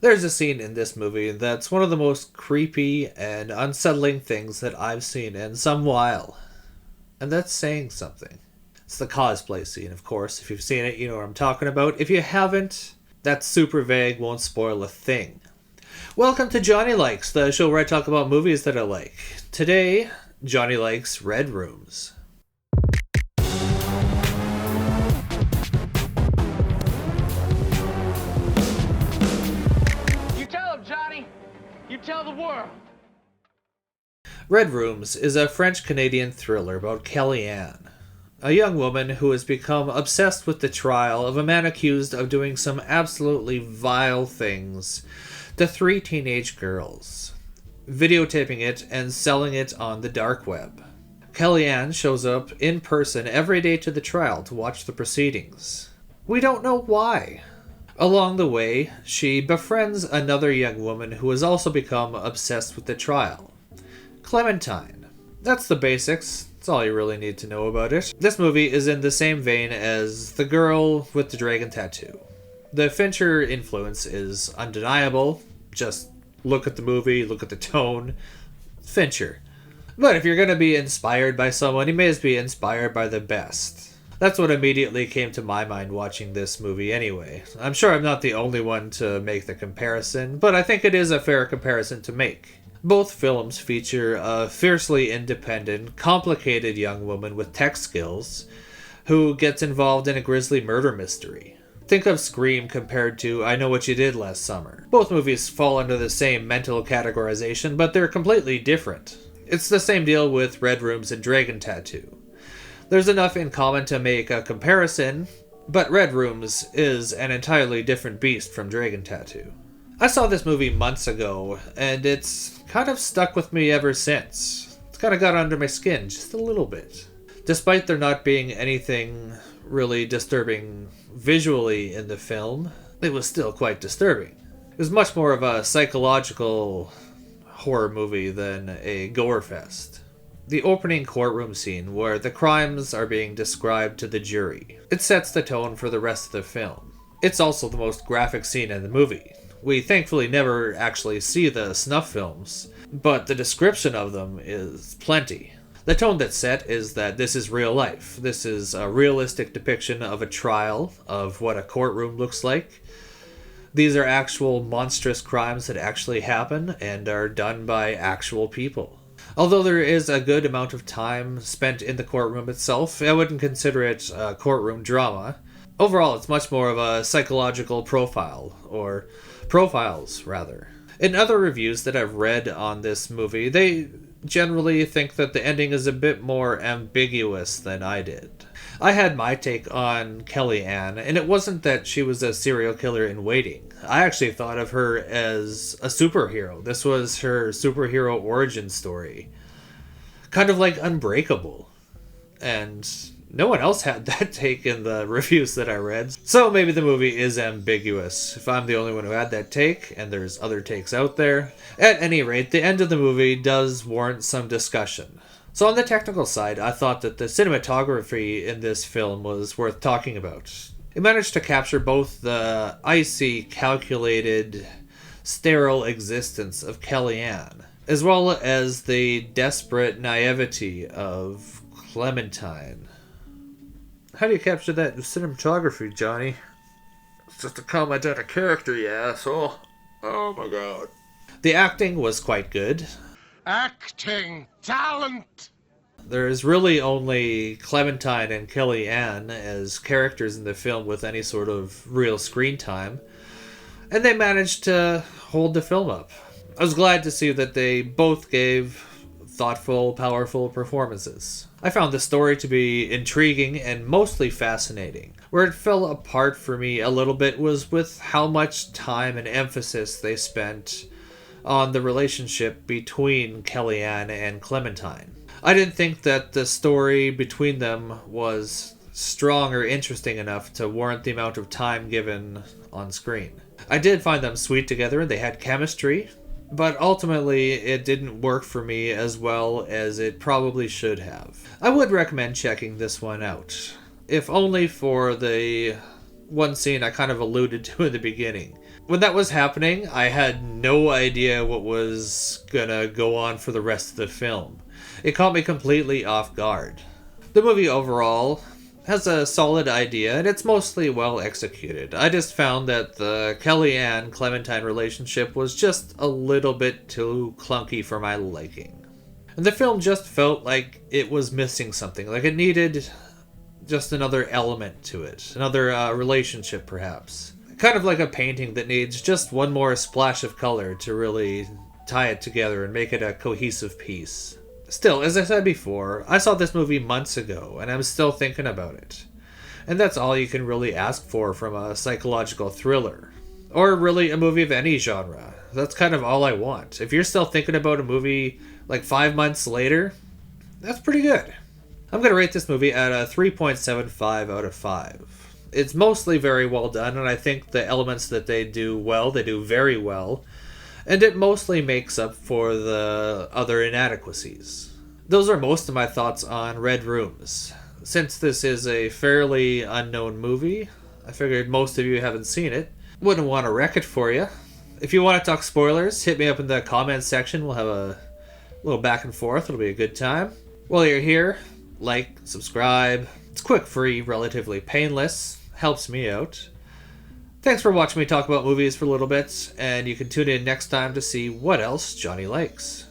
There's a scene in this movie that's one of the most creepy and unsettling things that I've seen in some while. And that's saying something. It's the cosplay scene, of course. If you've seen it, you know what I'm talking about. If you haven't, that's super vague, won't spoil a thing. Welcome to Johnny Likes, the show where I talk about movies that I like. Today, Johnny likes Red Rooms. You tell him, Johnny. You tell the world. Red Rooms is a French-Canadian thriller about Kellyanne, a young woman who has become obsessed with the trial of a man accused of doing some absolutely vile things to 3 teenage girls, videotaping it and selling it on the dark web. Kellyanne shows up in person every day to the trial to watch the proceedings. We don't know why. Along the way, she befriends another young woman who has also become obsessed with the trial. Clementine. That's the basics. That's all you really need to know about it. This movie is in the same vein as The Girl with the Dragon Tattoo. The Fincher influence is undeniable. Just look at the movie, look at the tone. Fincher. But if you're going to be inspired by someone, you may as well be inspired by the best. That's what immediately came to my mind watching this movie anyway. I'm sure I'm not the only one to make the comparison, but I think it is a fair comparison to make. Both films feature a fiercely independent, complicated young woman with tech skills who gets involved in a grisly murder mystery. Think of Scream compared to I Know What You Did Last Summer. Both movies fall under the same mental categorization, but they're completely different. It's the same deal with Red Rooms and Dragon Tattoo. There's enough in common to make a comparison, but Red Rooms is an entirely different beast from Dragon Tattoo. I saw this movie months ago, and it's kind of stuck with me ever since. It's kind of got under my skin, just a little bit. Despite there not being anything really disturbing visually in the film, it was still quite disturbing. It was much more of a psychological horror movie than a gore fest. The opening courtroom scene, where the crimes are being described to the jury, it sets the tone for the rest of the film. It's also the most graphic scene in the movie. We thankfully never actually see the snuff films, but the description of them is plenty. The tone that's set is that this is real life. This is a realistic depiction of a trial, of what a courtroom looks like. These are actual monstrous crimes that actually happen and are done by actual people. Although there is a good amount of time spent in the courtroom itself, I wouldn't consider it a courtroom drama. Overall, it's much more of a psychological profile, or profiles, rather. In other reviews that I've read on this movie, they generally think that the ending is a bit more ambiguous than I did. I had my take on Kellyanne, and it wasn't that she was a serial killer in waiting. I actually thought of her as a superhero. This was her superhero origin story. Kind of like Unbreakable. And no one else had that take in the reviews that I read. So maybe the movie is ambiguous, if I'm the only one who had that take, and there's other takes out there. At any rate, the end of the movie does warrant some discussion. So on the technical side, I thought that the cinematography in this film was worth talking about. It managed to capture both the icy, calculated, sterile existence of Kellyanne, as well as the desperate naivety of Clementine. How do you capture that in cinematography, Johnny? It's just a comment on a character, you asshole. Oh my god. The acting was quite good. Acting talent. There is really only Clementine and Kellyanne as characters in the film with any sort of real screen time, and they managed to hold the film up. I was glad to see that they both gave thoughtful, powerful performances. I found the story to be intriguing and mostly fascinating. Where it fell apart for me a little bit was with how much time and emphasis they spent on the relationship between Kellyanne and Clementine. I didn't think that the story between them was strong or interesting enough to warrant the amount of time given on screen. I did find them sweet together and they had chemistry, but ultimately it didn't work for me as well as it probably should have. I would recommend checking this one out, if only for the one scene I kind of alluded to in the beginning. When that was happening, I had no idea what was gonna go on for the rest of the film. It caught me completely off guard. The movie overall has a solid idea, and it's mostly well executed. I just found that the Kellyanne-Clementine relationship was just a little bit too clunky for my liking. And the film just felt like it was missing something, like it needed just another element to it, another relationship perhaps. Kind of like a painting that needs just one more splash of color to really tie it together and make it a cohesive piece. Still, as I said before, I saw this movie months ago, and I'm still thinking about it. And that's all you can really ask for from a psychological thriller. Or really a movie of any genre. That's kind of all I want. If you're still thinking about a movie like 5 months later, that's pretty good. I'm going to rate this movie at a 3.75 out of 5. It's mostly very well done, and I think the elements that they do well, they do very well. And it mostly makes up for the other inadequacies. Those are most of my thoughts on Red Rooms. Since this is a fairly unknown movie, I figured most of you haven't seen it. Wouldn't want to wreck it for you. If you want to talk spoilers, hit me up in the comments section. We'll have a little back and forth. It'll be a good time. While you're here, like, subscribe. It's quick, free, relatively painless. Helps me out. Thanks for watching me talk about movies for a little bit, and you can tune in next time to see what else Johnny likes.